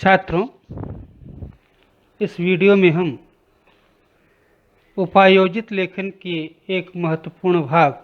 छात्रों, इस वीडियो में हम उपायोजित लेखन के एक महत्वपूर्ण भाग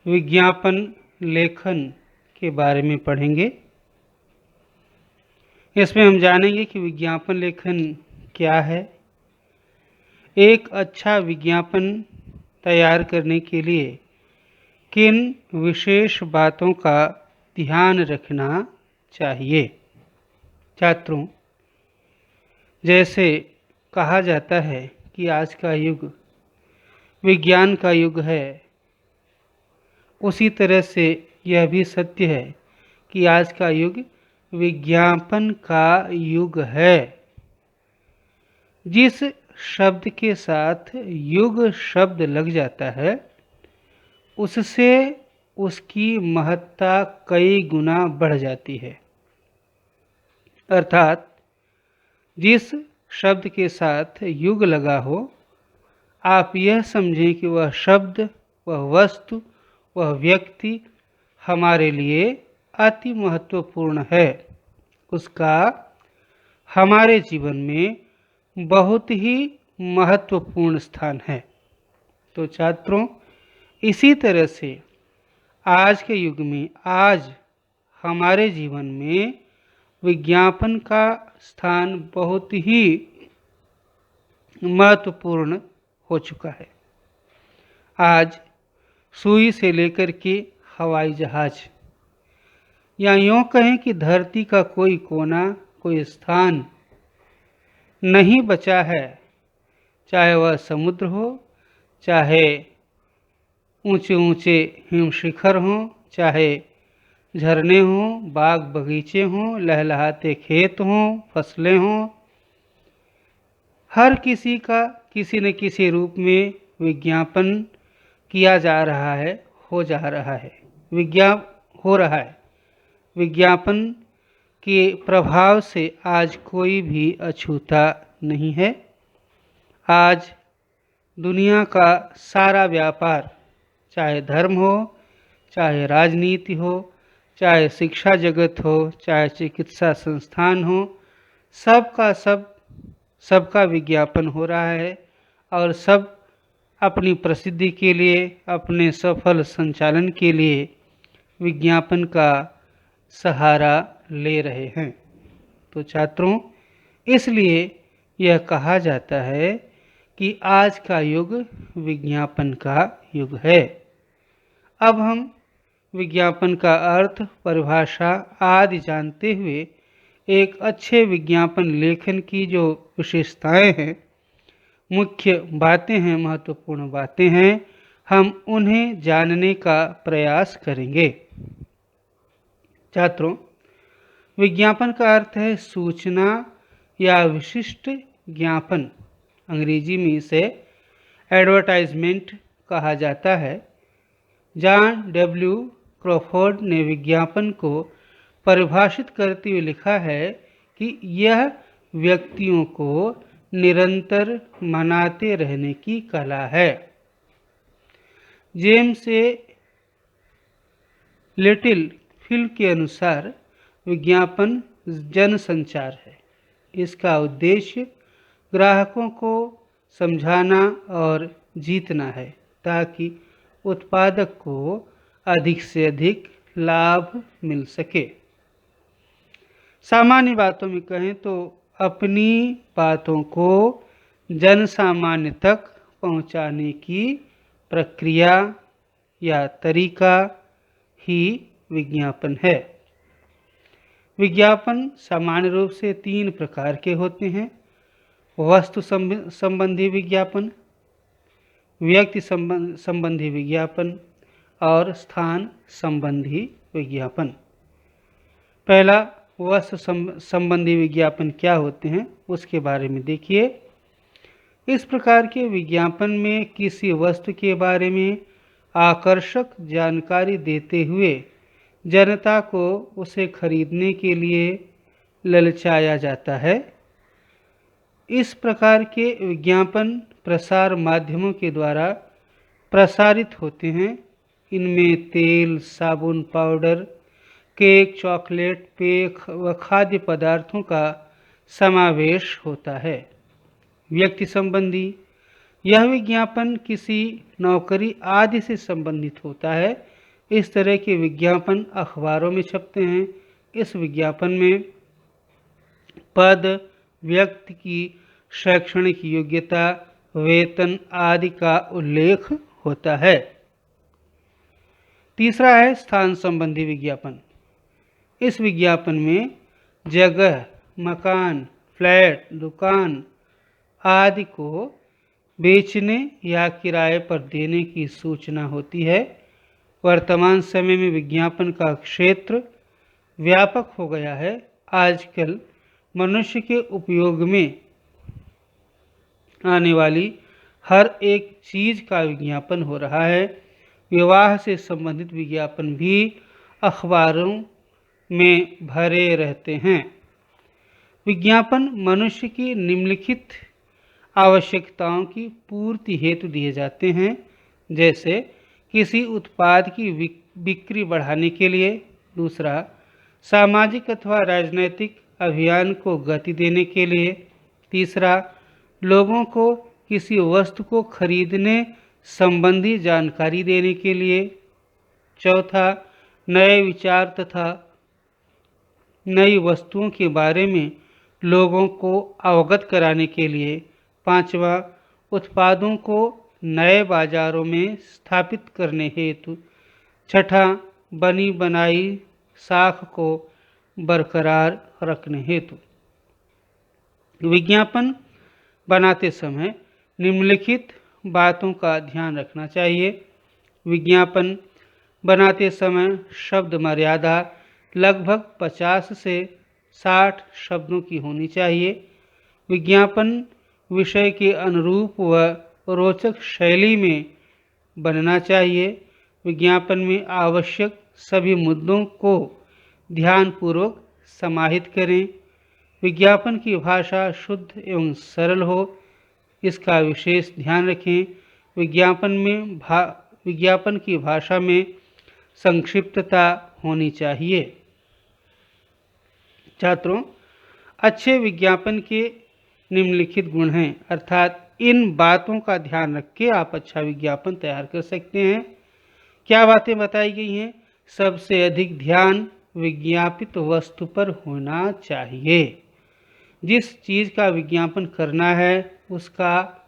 विज्ञापन लेखन के बारे में पढ़ेंगे। इसमें हम जानेंगे कि विज्ञापन लेखन क्या है, एक अच्छा विज्ञापन तैयार करने के लिए किन विशेष बातों का ध्यान रखना चाहिए। छात्रों, जैसे कहा जाता है कि आज का युग विज्ञान का युग है, उसी तरह से यह भी सत्य है कि आज का युग विज्ञापन का युग है। जिस शब्द के साथ युग शब्द लग जाता है, उससे उसकी महत्ता कई गुना बढ़ जाती है। अर्थात जिस शब्द के साथ युग लगा हो, आप यह समझें कि वह शब्द, वह वस्तु, वह व्यक्ति हमारे लिए अति महत्वपूर्ण है। उसका हमारे जीवन में बहुत ही महत्वपूर्ण स्थान है। तो छात्रों, इसी तरह से आज के युग में, आज हमारे जीवन में विज्ञापन का स्थान बहुत ही महत्वपूर्ण हो चुका है। आज सुई से लेकर के हवाई जहाज, या यूँ कहें कि धरती का कोई कोना, कोई स्थान नहीं बचा है, चाहे वह समुद्र हो, चाहे ऊंचे ऊंचे हिम शिखर हों, चाहे झरने हों, बाग बगीचे हों, लहलहाते खेत हों, फसलें हों, हर किसी का किसी न किसी रूप में विज्ञापन किया जा रहा है, हो रहा है। विज्ञापन के प्रभाव से आज कोई भी अछूता नहीं है। आज दुनिया का सारा व्यापार, चाहे धर्म हो, चाहे राजनीति हो, चाहे शिक्षा जगत हो, चाहे चिकित्सा संस्थान हो, सबका विज्ञापन हो रहा है और सब अपनी प्रसिद्धि के लिए, अपने सफल संचालन के लिए विज्ञापन का सहारा ले रहे हैं। तो छात्रों, इसलिए यह कहा जाता है कि आज का युग विज्ञापन का युग है। अब हम विज्ञापन का अर्थ, परिभाषा आदि जानते हुए एक अच्छे विज्ञापन लेखन की जो विशेषताएं हैं, मुख्य बातें हैं, महत्वपूर्ण बातें हैं, हम उन्हें जानने का प्रयास करेंगे। छात्रों, विज्ञापन का अर्थ है सूचना या विशिष्ट ज्ञापन। अंग्रेजी में इसे एडवर्टाइजमेंट कहा जाता है। जॉन डब्ल्यू क्रॉफोर्ड ने विज्ञापन को परिभाषित करते हुए लिखा है कि यह व्यक्तियों को निरंतर मनाते रहने की कला है। जेम्स ए लिटिल फिल के अनुसार विज्ञापन जनसंचार है। इसका उद्देश्य ग्राहकों को समझाना और जीतना है, ताकि उत्पादक को अधिक से अधिक लाभ मिल सके। सामान्य बातों में कहें तो अपनी बातों को जनसामान्य तक पहुंचाने की प्रक्रिया या तरीका ही विज्ञापन है। विज्ञापन सामान्य रूप से 3 प्रकार के होते हैं: वस्तु संबंधी विज्ञापन, व्यक्ति संबंधी विज्ञापन और स्थान संबंधी विज्ञापन। पहला, वस्तु संबंधी विज्ञापन क्या होते हैं उसके बारे में देखिए। इस प्रकार के विज्ञापन में किसी वस्तु के बारे में आकर्षक जानकारी देते हुए जनता को उसे खरीदने के लिए ललचाया जाता है। इस प्रकार के विज्ञापन प्रसार माध्यमों के द्वारा प्रसारित होते हैं। इनमें तेल, साबुन, पाउडर, केक, चॉकलेट, पेय व खाद्य पदार्थों का समावेश होता है। व्यक्ति संबंधी, यह विज्ञापन किसी नौकरी आदि से संबंधित होता है। इस तरह के विज्ञापन अखबारों में छपते हैं। इस विज्ञापन में पद, व्यक्ति की शैक्षणिक योग्यता, वेतन आदि का उल्लेख होता है। तीसरा है स्थान संबंधी विज्ञापन। इस विज्ञापन में जगह, मकान, फ्लैट, दुकान आदि को बेचने या किराए पर देने की सूचना होती है। वर्तमान समय में विज्ञापन का क्षेत्र व्यापक हो गया है। आजकल मनुष्य के उपयोग में आने वाली हर एक चीज़ का विज्ञापन हो रहा है। विवाह से संबंधित विज्ञापन भी अखबारों में भरे रहते हैं। विज्ञापन मनुष्य की निम्नलिखित आवश्यकताओं की पूर्ति हेतु दिए जाते हैं, जैसे किसी उत्पाद की बिक्री बढ़ाने के लिए। दूसरा, सामाजिक अथवा राजनैतिक अभियान को गति देने के लिए। तीसरा, लोगों को किसी वस्तु को खरीदने संबंधी जानकारी देने के लिए। चौथा, नए विचार तथा नई वस्तुओं के बारे में लोगों को अवगत कराने के लिए। पांचवा, उत्पादों को नए बाजारों में स्थापित करने हेतु। छठा, बनी बनाई साख को बरकरार रखने हेतु। विज्ञापन बनाते समय निम्नलिखित बातों का ध्यान रखना चाहिए। विज्ञापन बनाते समय शब्द मर्यादा लगभग 50 से 60 शब्दों की होनी चाहिए। विज्ञापन विषय के अनुरूप व रोचक शैली में बनना चाहिए। विज्ञापन में आवश्यक सभी मुद्दों को ध्यानपूर्वक समाहित करें। विज्ञापन की भाषा शुद्ध एवं सरल हो, इसका विशेष ध्यान रखें। विज्ञापन की भाषा में संक्षिप्तता होनी चाहिए। छात्रों, अच्छे विज्ञापन के निम्नलिखित गुण हैं, अर्थात इन बातों का ध्यान रख के आप अच्छा विज्ञापन तैयार कर सकते हैं। क्या बातें बताई गई हैं? सबसे अधिक ध्यान विज्ञापित वस्तु पर होना चाहिए। जिस चीज़ का विज्ञापन करना है उसका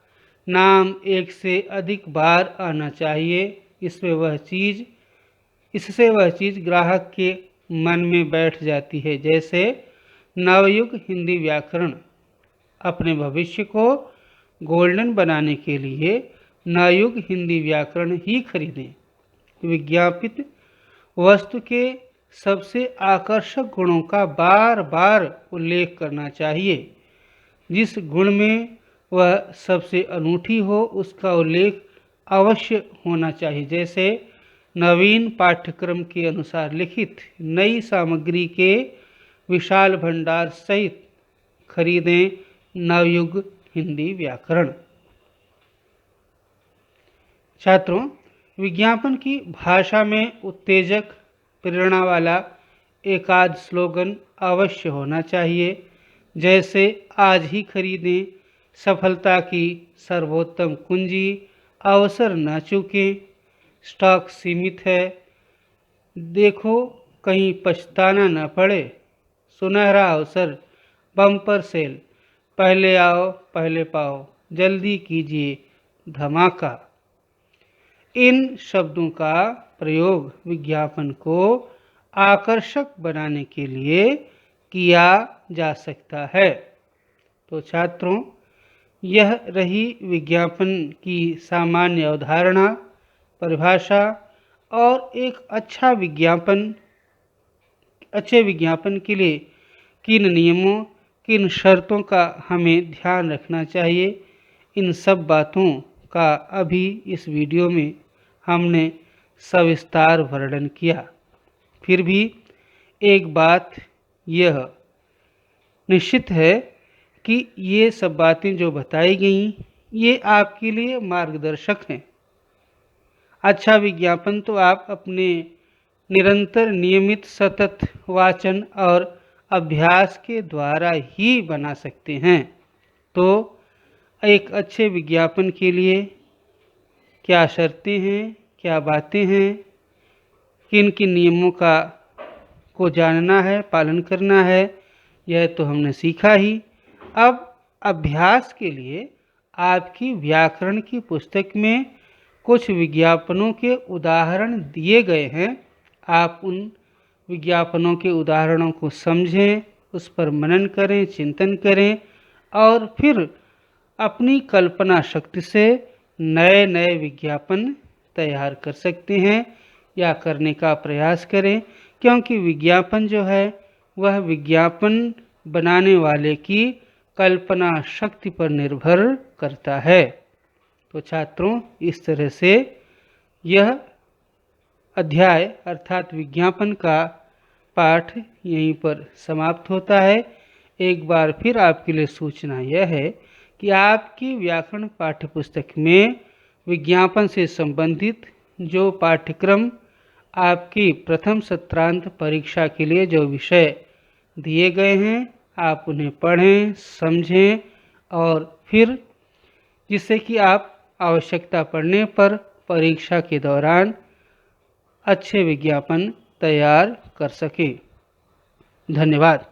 नाम एक से अधिक बार आना चाहिए। इससे वह चीज़ ग्राहक के मन में बैठ जाती है। जैसे नवयुग हिंदी व्याकरण। अपने भविष्य को गोल्डन बनाने के लिए नवयुग हिंदी व्याकरण ही खरीदें। विज्ञापित वस्तु के सबसे आकर्षक गुणों का बार बार उल्लेख करना चाहिए। जिस गुण में वह सबसे अनूठी हो उसका उल्लेख अवश्य होना चाहिए। जैसे नवीन पाठ्यक्रम के अनुसार लिखित नई सामग्री के विशाल भंडार सहित खरीदें नवयुग हिंदी व्याकरण। छात्रों, विज्ञापन की भाषा में उत्तेजक, प्रेरणा वाला एकाध स्लोगन अवश्य होना चाहिए। जैसे आज ही खरीदें, सफलता की सर्वोत्तम कुंजी, अवसर न चूकें, स्टॉक सीमित है, देखो कहीं पछताना न पड़े, सुनहरा अवसर, बम्पर सेल, पहले आओ पहले पाओ, जल्दी कीजिए, धमाका। इन शब्दों का प्रयोग विज्ञापन को आकर्षक बनाने के लिए किया जा सकता है। तो छात्रों, यह रही विज्ञापन की सामान्य अवधारणा, परिभाषा और एक अच्छे विज्ञापन के लिए किन नियमों, किन शर्तों का हमें ध्यान रखना चाहिए, इन सब बातों का अभी इस वीडियो में हमने सविस्तार वर्णन किया। फिर भी एक बात यह निश्चित है कि ये सब बातें जो बताई गई ये आपके लिए मार्गदर्शक हैं। अच्छा विज्ञापन तो आप अपने निरंतर नियमित सतत वाचन और अभ्यास के द्वारा ही बना सकते हैं। तो एक अच्छे विज्ञापन के लिए क्या शर्तें हैं, क्या बातें हैं, किन किन नियमों को जानना है, पालन करना है, यह तो हमने सीखा ही। अब अभ्यास के लिए आपकी व्याकरण की पुस्तक में कुछ विज्ञापनों के उदाहरण दिए गए हैं। आप उन विज्ञापनों के उदाहरणों को समझें, उस पर मनन करें, चिंतन करें और फिर अपनी कल्पना शक्ति से नए नए विज्ञापन तैयार कर सकते हैं या करने का प्रयास करें, क्योंकि विज्ञापन जो है वह विज्ञापन बनाने वाले की कल्पना शक्ति पर निर्भर करता है। तो छात्रों, इस तरह से यह अध्याय अर्थात विज्ञापन का पाठ यहीं पर समाप्त होता है। एक बार फिर आपके लिए सूचना यह है कि आपकी व्याकरण पाठ्यपुस्तक में विज्ञापन से संबंधित जो पाठ्यक्रम आपकी प्रथम सत्रांत परीक्षा के लिए जो विषय दिए गए हैं, आप उन्हें पढ़ें, समझें और फिर जिससे कि आप आवश्यकता पड़ने पर परीक्षा के दौरान अच्छे विज्ञापन तैयार कर सकें। धन्यवाद।